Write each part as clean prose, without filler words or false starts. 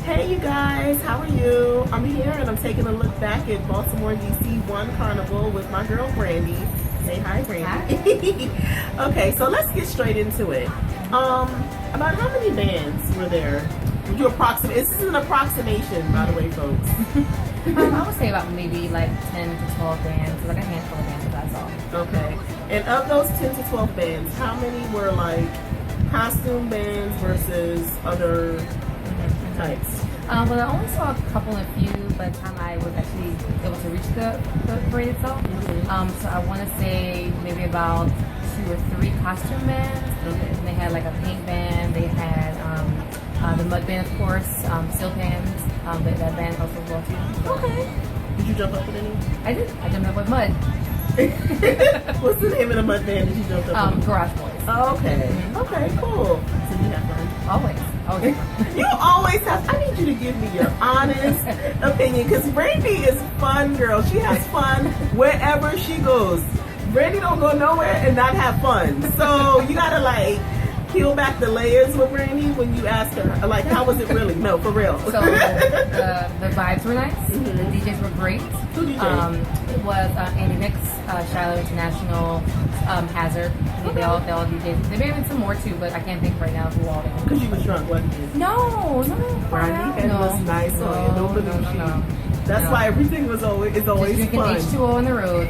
Hey you guys, how are you? I'm here and I'm taking a look back at Baltimore, DC One Carnival with my girl Brandy. Say hi, Brandy. Hi. Okay, so let's get straight into it. About how many bands were there? Would you approximate? This is an approximation, by the way, folks. I would say about maybe like 10 to 12 bands, like a handful of bands, that's all. Okay, and of those 10 to 12 bands, how many were like costume bands versus other types? Well, I only saw a couple and few by the time I was actually able to reach the parade itself. So I want to say maybe about 2 or 3 costume bands. And they had like a paint band. They had the mud band, of course, Steel Pans. But that band also well too. Okay. Did you jump up with any? I did. I jumped up with Mud. What's the name of the mud band that you jumped up with? Garage Boys. Oh, okay. Okay, cool. So you have fun? Always. Always. You always have. I need you to give me your honest opinion because Brandy is fun, girl. She has fun wherever she goes. Brandy don't go nowhere and not have fun. So you gotta like peel back the layers with Brandy when you ask her, like, how was it really? No, for real. So the vibes were nice. The DJs were great. Who DJed? It was Andy Mix, Shiloh International, Hazard. They all DJed. There may have been some more too, but I can't think right now who all they were. Because you was drunk, wasn't you? No. Brandy, it was nice on you. Don't believe No. That's why everything was always Just drinking fun. H2O on the road.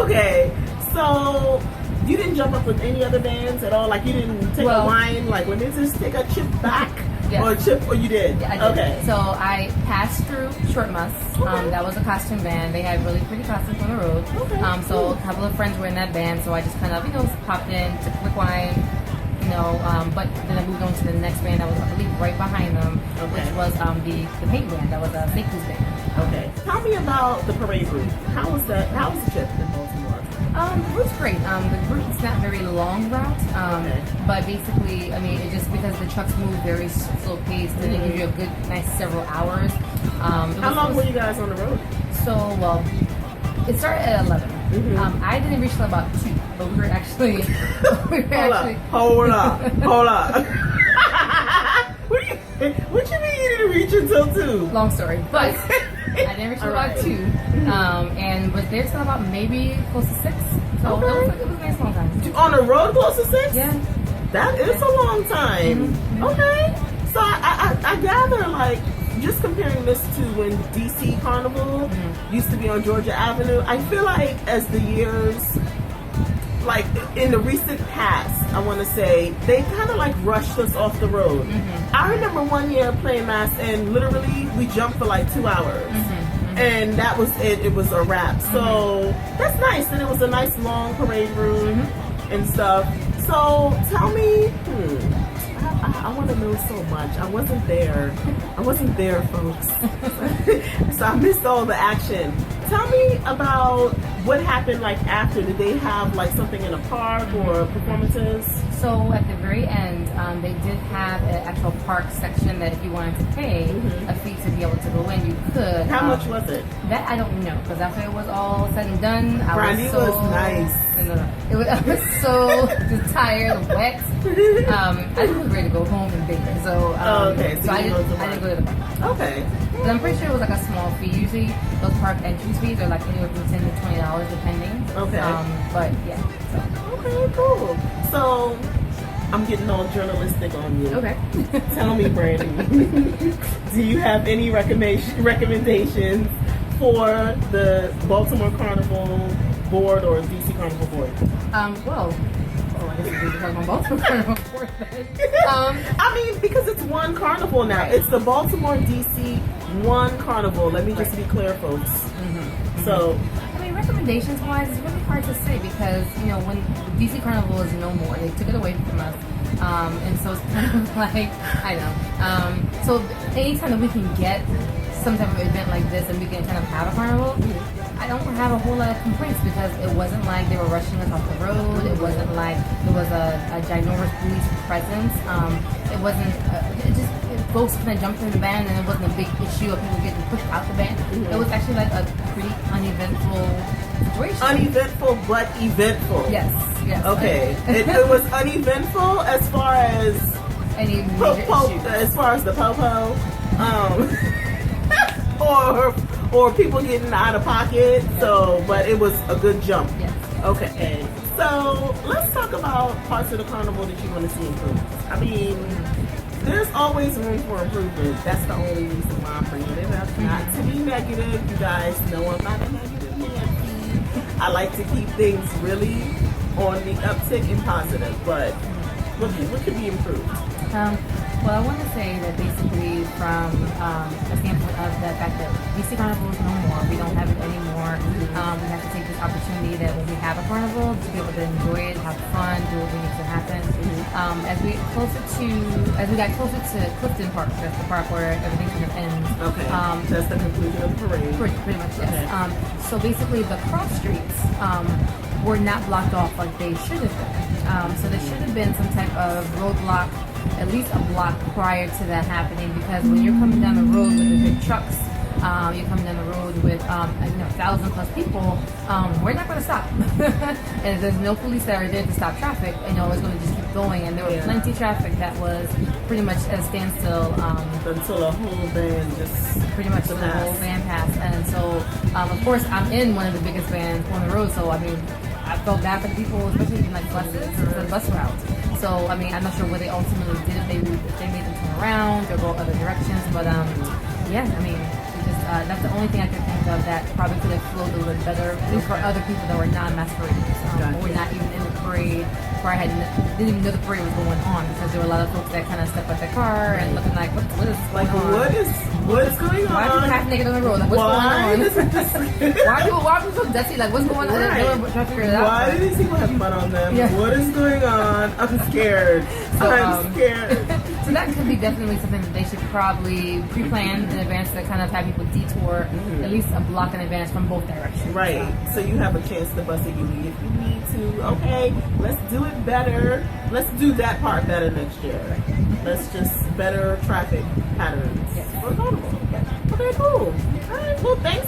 Okay, so you didn't jump up with any other bands at all? Like you didn't take a line, like when they just take a chip back? Yes. Or a chip, or you did? Yeah, I did. Okay. So I passed through Short Muss. That was a costume band. They had really pretty costumes on the road. Okay. So a couple of friends were in that band, so I just kind of, popped in, took a quick line, but then I moved on to the next band that was, I believe, right behind them, which was the paint band. That was a fake news band. Okay. Tell me about the parade route. How was that? How was the trip in Baltimore? The route's great. The route's not very long route, but basically, it's just because the trucks move very slow paced, and it gives you a good, nice several hours. How long were you guys on the road? So, it started at 11. I didn't reach till about 2, but we were actually... Hold up. What you mean you didn't reach until 2? Long story, but I didn't reach till about 2, and was there till about maybe close to 6. So it was a nice long time. On the road close to 6? Yeah. That is a long time. Okay. So I gather, like, just comparing this to when DC Carnival used to be on Georgia Avenue, I feel like as the years, like in the recent past, I want to say, they kind of like rushed us off the road. I remember one year playing mass and literally we jumped for like 2 hours. And that was it. It was a wrap. So that's nice. And it was a nice long parade route and stuff. So tell me, I want to know so much. I wasn't there, folks. So I missed all the action. Tell me about what happened like after. Did they have like something in a park or performances? So at the very end, they did have an actual park section that if you wanted to pay a fee to be able to go in, you could. How much was it? That I don't know, because after it was all said and done, Brandy was nice. I was so just tired, wet. I was ready to go home and bathe. So, so I didn't go to the park. Okay. But I'm pretty sure it was like a small fee. Usually those park entrance fees are like anywhere from $10 to $20 depending. Okay. But yeah. So. Okay, cool. So I'm getting all journalistic on you. Okay. Tell me, Brandy, do you have any recommendations for the Baltimore Carnival board or DC Carnival board? I guess we were talking about Baltimore Carnival board then. I mean, because it's one carnival now. It's the Baltimore DC One Carnival. Let me just be clear, folks. So, recommendations wise, it's really hard to say because when DC Carnival is no more, they took it away from us, and so it's kind of like I know. So anytime that we can get some type of event like this and we can kind of have a carnival, I don't have a whole lot of complaints because it wasn't like they were rushing us off the road. It wasn't like there was a ginormous police presence. It wasn't. Folks kind of jumped in the van and it wasn't a big issue of people getting pushed out the van. It was actually like a pretty uneventful situation. Uneventful but eventful. Yes. Okay. It was uneventful as far as any major issues. As far as the popo, or people getting out of pocket. So, but it was a good jump. Yes. Okay. So let's talk about parts of the carnival that you want to see improved. I mean, there's always room for improvement. That's the only reason why I'm bringing it up. Not to be negative. You guys know I'm not a negative Nancy. I like to keep things really on the uptick and positive, but what could be improved? Well, I want to say that basically from a standpoint of the fact that DC Carnival is no more, we don't have it anymore. We have to take this opportunity that when we have a carnival to be able to enjoy it, have fun, do what we need to happen. As we got closer to Clifton Park, that's the park where everything kind of ends. Okay. That's the conclusion of the parade. Pretty much, yes. Okay. So basically, the cross streets were not blocked off like they should have been. So there should have been some type of roadblock, at least a block prior to that happening, because when you're coming down the road with the big trucks, you're coming down the road with 1,000+ people, we're not going to stop. And there's no police that are there to stop traffic, and it's going to just keep going. And there was plenty of traffic that was pretty much at a standstill until a whole van just pretty much the whole van passed. And so, of course, I'm in one of the biggest vans on the road, so I mean, I felt bad for the people, especially in like buses or the bus routes. So I mean, I'm not sure what they ultimately did, if they made them turn around or go other directions, but yeah, I mean, it just that's the only thing I could think of that probably could have flowed a little bit better, at least for other people that were non-masqueraders, or not even in the parade, or didn't even know the parade was going on, because there were a lot of folks that kind of stepped out their car and looking like, what is going on? What is going on? Why are people half naked on the road? Like, what's going on? Why are people so dusty? Like, what's going on? Right. Trying to figure it out. Why do these people have mud on them? Yeah. What is going on? I'm scared. I'm scared. So that could be definitely something that they should probably pre-plan in advance to kind of have people detour at least a block in advance from both directions. Right. So you have a chance to bust a UE if you need to. Okay, let's do it better. Let's do that part better next year. Let's just better traffic patterns. Yes. For carnival. Okay, cool. All right. Well, thanks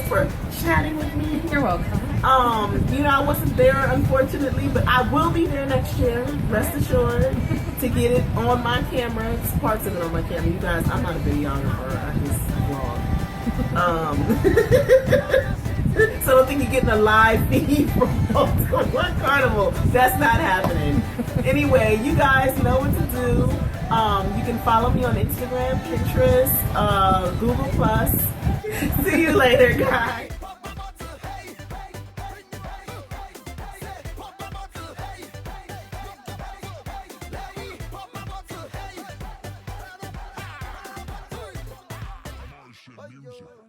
for chatting with me. You're welcome. I wasn't there unfortunately, but I will be there next year. Rest assured, to get it on my camera. It's parts of it on my camera. You guys, I'm not a videographer. I just vlog. So I don't think you're getting a live feed from One Carnival. That's not happening. Anyway, you guys know what to do. You can follow me on Instagram, Pinterest, Google+. See you later, guys. Music.